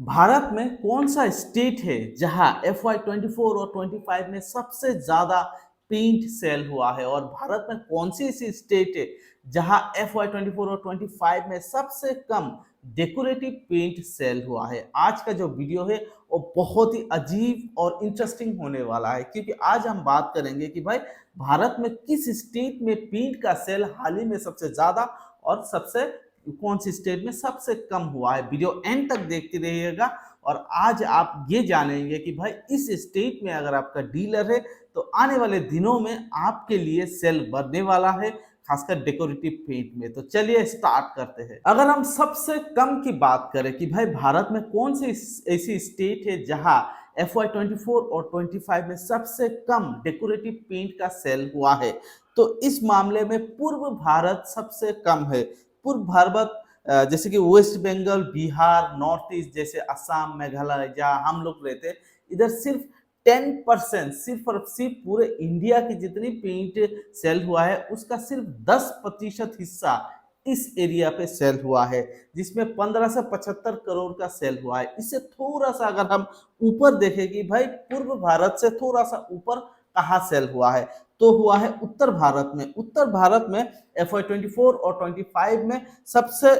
भारत में कौन सा स्टेट है जहां FY 24 और 25 में सबसे ज्यादा पेंट सेल हुआ है और भारत में कौन सी ऐसी स्टेट है जहां FY 24 और 25 में सबसे कम डेकोरेटिव पेंट सेल हुआ है। आज का जो वीडियो है वो बहुत ही अजीब और इंटरेस्टिंग होने वाला है, क्योंकि आज हम बात करेंगे कि भाई भारत में किस स्टेट में पेंट का सेल हाल ही में सबसे ज्यादा और सबसे कौन सी स्टेट में सबसे कम हुआ है। वीडियो एंड तक देखते रहिएगा और आज आप ये जानेंगे कि भाई इस स्टेट में अगर आपका डीलर है तो आने वाले दिनों में आपके लिए सेल बढ़ने वाला है, खासकर डेकोरेटिव पेंट में। तो चलिए स्टार्ट करते हैं। अगर हम सबसे कम की बात करें कि भाई भारत में कौन सी ऐसी स्टेट है जहां FY 24 और 25 में सबसे कम डेकोरेटिव पेंट का सेल हुआ है, तो इस मामले में पूर्व भारत सबसे कम है। पूर्व भारत जैसे कि West Bengal, Bihar, north east जैसे असम, मेघालय जहाँ हम लोग रहते हैं, इधर सिर्फ 10%, सिर्फ और सिर्फ पूरे इंडिया की जितनी पेंट सेल हुआ है उसका सिर्फ 10% हिस्सा इस एरिया पे सेल हुआ है, जिसमें 15 से 75 करोड़ का सेल हुआ है। इससे थोड़ा सा अगर हम ऊपर देखें कि भाई पूर्व भारत से थोड़ा सा ऊपर कहाँ सेल हुआ है, तो हुआ है उत्तर भारत में। उत्तर भारत में FY 24 और 25 में सबसे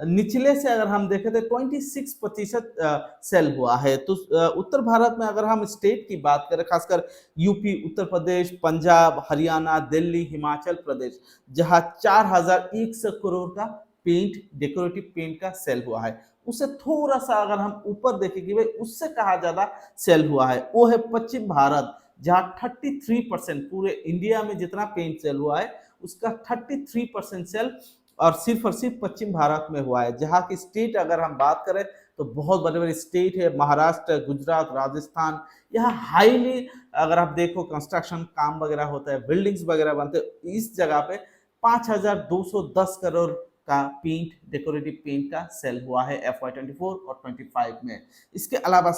निचले से अगर हम देखें तो 26% सेल हुआ है। तो उत्तर भारत में अगर हम स्टेट की बात करें, खासकर यूपी, उत्तर प्रदेश, पंजाब, हरियाणा, दिल्ली, हिमाचल प्रदेश, जहां 4100 करोड़ का पेंट, डेकोरेटिव पेंट का सेल हुआ है। उससे थोड़ा सा अगर हम ऊपर देखें कि भाई उससे कहा ज्यादा सेल हुआ है, वो है पश्चिम भारत, जहां 33% पूरे इंडिया में जितना पेंट सेल हुआ है उसका 33% सेल और सिर्फ पश्चिम भारत में हुआ है। जहाँ की स्टेट अगर हम बात करें तो बहुत बड़े बड़े स्टेट है, महाराष्ट्र, गुजरात, राजस्थान। यहाँ हाईली अगर आप देखो कंस्ट्रक्शन काम वगैरह होता है, बिल्डिंग्स वगैरह बनते हैं, इस जगह पे 5210 करोड़ का पेंट, डेकोरेटिव पेंट का सेल हुआ है FY 24 और 25 में। इसके अलावा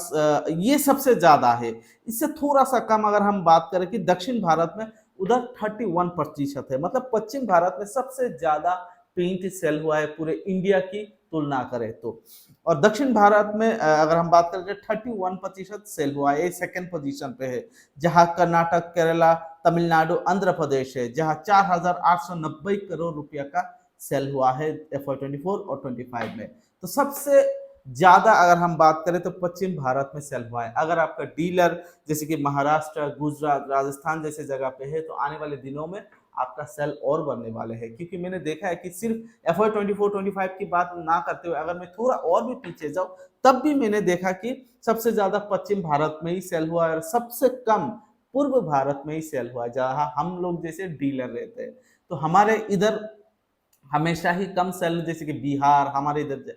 ये सबसे ज्यादा है। इससे थोड़ा सा कम अगर हम बात करें कि दक्षिण भारत में, उधर 31% है। मतलब पश्चिम भारत में सबसे ज्यादा पेंट सेल हुआ है पूरे इंडिया की तुलना करें तो। और दक्षिण भारत में अगर हम बात करें तो 31% सेल हुआ है, ये सेकेंड पोजीशन पे है। जहां कर्नाटक, केरला, तमिलनाडु, आंध्र प्रदेश है, जहां 4890 करोड़ रुपया का सेल हुआ है FY 24 और 25 में। तो सबसे ज्यादा अगर हम बात करें तो पश्चिम भारत में सेल हुआ है। अगर आपका डीलर जैसे कि महाराष्ट्र, गुजरात, राजस्थान जैसे जगह पे है तो आने वाले दिनों में आपका सेल और बढ़ने वाले हैं, क्योंकि मैंने देखा है कि सिर्फ FY 24 25 की बात ना करते हुए अगर मैं थोड़ा और भी पीछे जाऊं, तब भी मैंने देखा कि सबसे ज्यादा पश्चिम भारत में ही सेल हुआ है और सबसे कम पूर्व भारत में ही सेल हुआ है, जहां हम लोग जैसे डीलर रहते हैं। तो हमारे इधर हमेशा ही कम सेल, जैसे कि बिहार, हमारे इधर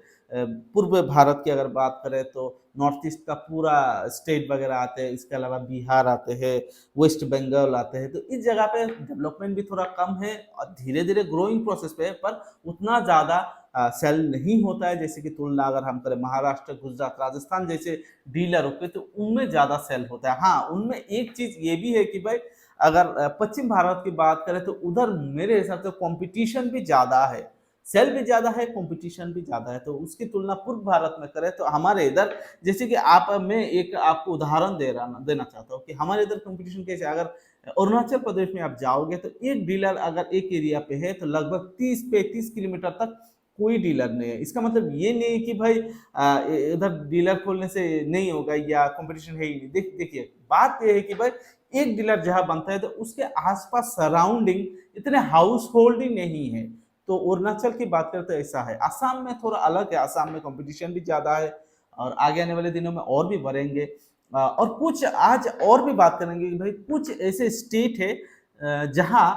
पूर्व भारत की अगर बात करें तो नॉर्थ ईस्ट का पूरा स्टेट वगैरह आते हैं, इसके अलावा बिहार आते हैं, वेस्ट बंगाल आते हैं। तो इस जगह पे डेवलपमेंट भी थोड़ा कम है और धीरे धीरे ग्रोइंग प्रोसेस पे है, पर उतना ज़्यादा सेल नहीं होता है। जैसे कि तुलना अगर हम करें महाराष्ट्र, गुजरात, राजस्थान जैसे डीलरों पे, तो उनमें ज़्यादा सेल होता है। हाँ, उनमें एक चीज़ ये भी है कि भाई अगर पश्चिम भारत की बात करें तो उधर मेरे हिसाब से कंपटीशन भी ज्यादा है, सेल भी ज्यादा है, कंपटीशन भी ज्यादा है। तो उसकी तुलना पूर्व भारत में करें तो हमारे इधर, जैसे कि आप, मैं एक आपको उदाहरण देना चाहता हूँ कि हमारे इधर कंपटीशन कैसे। अगर अरुणाचल प्रदेश में आप जाओगे तो एक डीलर अगर एक एरिया पे है तो लगभग 30-35 किलोमीटर तक कोई डीलर नहीं है। इसका मतलब ये नहीं है कि भाई इधर डीलर खोलने से नहीं होगा या कंपटीशन है ही नहीं। देखिए बात यह है कि भाई एक डीलर जहां बनता है तो उसके आसपास सराउंडिंग इतने हाउस होल्ड ही नहीं है। तो अरुणाचल की बात करें तो ऐसा है। असम में थोड़ा अलग है, असम में कंपटीशन भी ज्यादा है और आगे आने वाले दिनों में और भी बढ़ेंगे। और कुछ आज और भी बात करेंगे कि भाई कुछ ऐसे स्टेट है जहां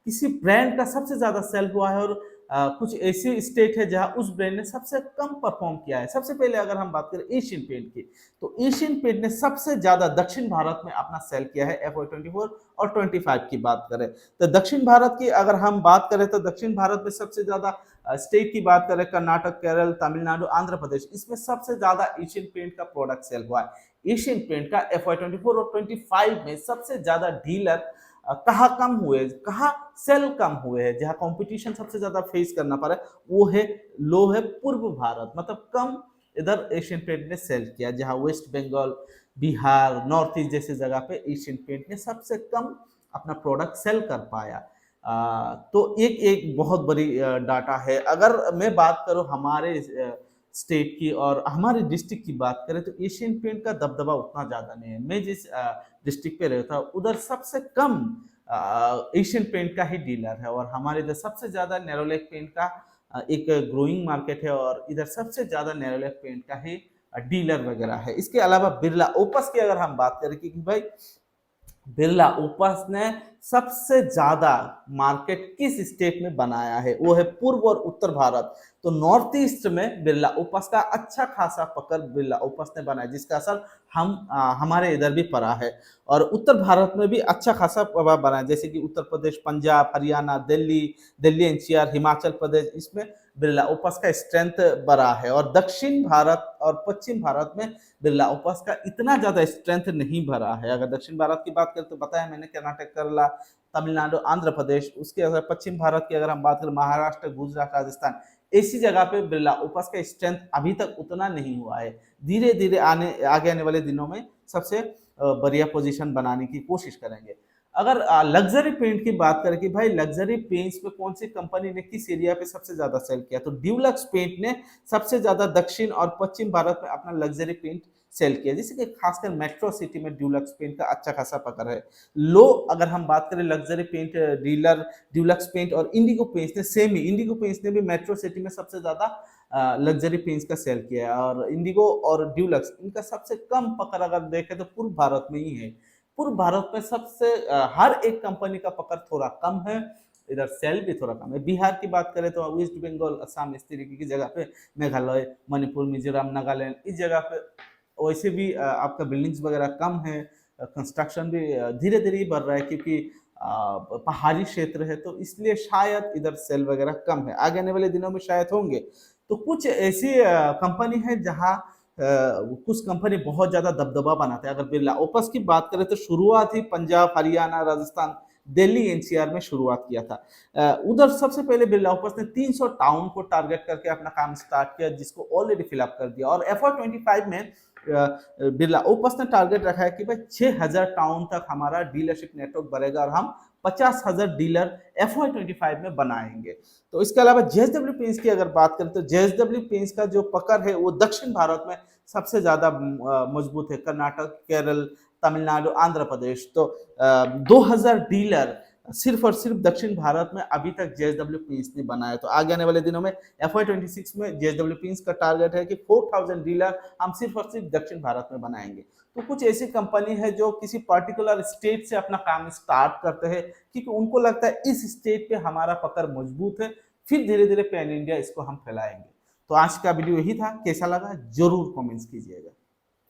किसी ब्रांड का सबसे ज्यादा सेल हुआ है और कुछ ऐसी स्टेट है जहां उस ब्रांड ने सबसे कम परफॉर्म किया है। सबसे पहले अगर हम बात करें एशियन पेंट की, तो एशियन पेंट ने सबसे ज्यादा दक्षिण भारत में अपना सेल किया है। FY 24 और 25 की बात करें तो दक्षिण भारत की अगर हम बात करें तो दक्षिण भारत में सबसे ज्यादा स्टेट की बात करें, कर्नाटक, केरल, तमिलनाडु, आंध्र प्रदेश, इसमें सबसे ज्यादा एशियन पेंट का प्रोडक्ट सेल हुआ है। एशियन पेंट का FY 24 और 25 में सबसे ज्यादा डीलर कहाँ कम हुए, कहाँ सेल कम हुए हैं, जहाँ कंपटीशन सबसे ज्यादा फेस करना पड़ा, वो है लो है पूर्व भारत। मतलब कम इधर एशियन पेंट ने सेल किया, जहां West Bengal, Bihar, north east जैसी जगह पे एशियन पेंट ने सबसे कम अपना प्रोडक्ट सेल कर पाया। तो एक एक बहुत बड़ी डाटा है। अगर मैं बात करूं हमारे स्टेट की और हमारे डिस्ट्रिक्ट की बात करें तो एशियन पेंट का दबदबा उतना ज़्यादा नहीं है। मैं जिस डिस्ट्रिक्ट पे रहता हूँ उधर सबसे कम एशियन पेंट का ही डीलर है, और हमारे इधर सबसे ज़्यादा नेरोलैक पेंट का एक ग्रोइंग मार्केट है, और इधर सबसे ज़्यादा नेरोलैक पेंट का ही डीलर वगैरह है। इसके अलावा बिरला ओपस की अगर हम बात करें कि भाई बिरला ओपस ने सबसे ज्यादा मार्केट किस स्टेट में बनाया है, वो है पूर्व और उत्तर भारत। तो नॉर्थ ईस्ट में बिरला ओपस का अच्छा खासा पकड़ बिरला ओपस ने बनाया, जिसका असर हमारे इधर भी पड़ा है। और उत्तर भारत में भी अच्छा खासा प्रभाव बना है, जैसे कि उत्तर प्रदेश, पंजाब, हरियाणा, दिल्ली एनसीआर, हिमाचल प्रदेश, इसमें बिरला ओपस का स्ट्रेंथ बढ़ा है। और दक्षिण भारत और पश्चिम भारत में बिरला ओपस का इतना ज्यादा स्ट्रेंथ नहीं भरा है। अगर दक्षिण भारत की बात करें तो बताया मैंने, कर्नाटक, केरला, तमिलनाडु, आंध्र प्रदेश। उसके अगर पश्चिम भारत की अगर हम बात करें, महाराष्ट्र, गुजरात, राजस्थान, ऐसी जगह पे बिरला ओपस का स्ट्रेंथ अभी तक उतना नहीं हुआ है। धीरे धीरे आगे आने वाले दिनों में सबसे बढ़िया पोजीशन बनाने की कोशिश करेंगे। अगर लग्जरी पेंट की बात करें कि भाई लग्जरी पेंट्स पे कौन सी कंपनी ने किस एरिया पे सबसे ज्यादा सेल किया, तो ड्यूलक्स पेंट ने सबसे ज्यादा दक्षिण और पश्चिम भारत में अपना लग्जरी पेंट सेल किया, जैसे कि खासकर मेट्रो सिटी में ड्यूलक्स पेंट का अच्छा खासा पकड़ है। लो अगर हम बात करें luxury paint dealer Dulux paint और इंडिगो पेंट्स ने सेम ही, इंडिगो पेंट्स ने भी मेट्रो सिटी में सबसे ज्यादा लग्जरी पेंट्स का सेल किया है। और इंडिगो और ड्यूलक्स इनका सबसे कम पकड़ अगर देखें तो पूर्व भारत में ही है। पूर्व भारत में सबसे हर एक कंपनी का पकड़ थोड़ा कम है, इधर सेल भी थोड़ा कम है। बिहार की बात करें तो वेस्ट बंगाल, असम, इस तरीके की जगह पे, मेघालय, मणिपुर, मिजोरम, नागालैंड, इस जगह पे वैसे भी आपका बिल्डिंग्स वगैरह कम है, कंस्ट्रक्शन भी धीरे धीरे ही बढ़ रहा है, क्योंकि पहाड़ी क्षेत्र है, तो इसलिए शायद इधर सेल वगैरह कम है। आगे आने वाले दिनों में शायद होंगे। तो कुछ ऐसी कंपनी है जहाँ कुछ कंपनी बहुत ज्यादा दबदबा बनाते हैं। अगर बिरला ओपस की बात करें तो शुरुआत ही पंजाब, हरियाणा, राजस्थान, दिल्ली एनसीआर में शुरुआत किया था। उधर सबसे पहले बिरला ओपस ने 300 टाउन को टारगेट करके अपना काम स्टार्ट किया, जिसको ऑलरेडी फिलअप कर दिया। और FY25 में बिरला ओपस ने टारगेट रखा है कि भाई 6000 टाउन तक हमारा डीलरशिप नेटवर्क बढ़ेगा और हम 50,000 डीलर FY25 में बनाएंगे। तो इसके अलावा JSW पेंट्स की अगर बात करें तो JSW पेंट्स का जो पकड़ है वो दक्षिण भारत में सबसे ज्यादा मजबूत है, कर्नाटक, केरल, तमिलनाडु, आंध्र प्रदेश। तो 2000 डीलर सिर्फ और सिर्फ दक्षिण भारत में अभी तक JSW पेंट्स ने बनाया। तो आगे आने वाले दिनों में FY26 में JSW पेंट्स का टारगेट है कि 4000 डीलर हम सिर्फ और सिर्फ दक्षिण भारत में बनाएंगे। तो कुछ ऐसी कंपनी है जो किसी पर्टिकुलर स्टेट से अपना काम स्टार्ट करते हैं, क्योंकि उनको लगता है इस स्टेट पे हमारा पकड़ मजबूत है, फिर धीरे धीरे पैन इंडिया इसको हम फैलाएंगे। तो आज का वीडियो यही था, कैसा लगा जरूर कमेंट्स कीजिएगा।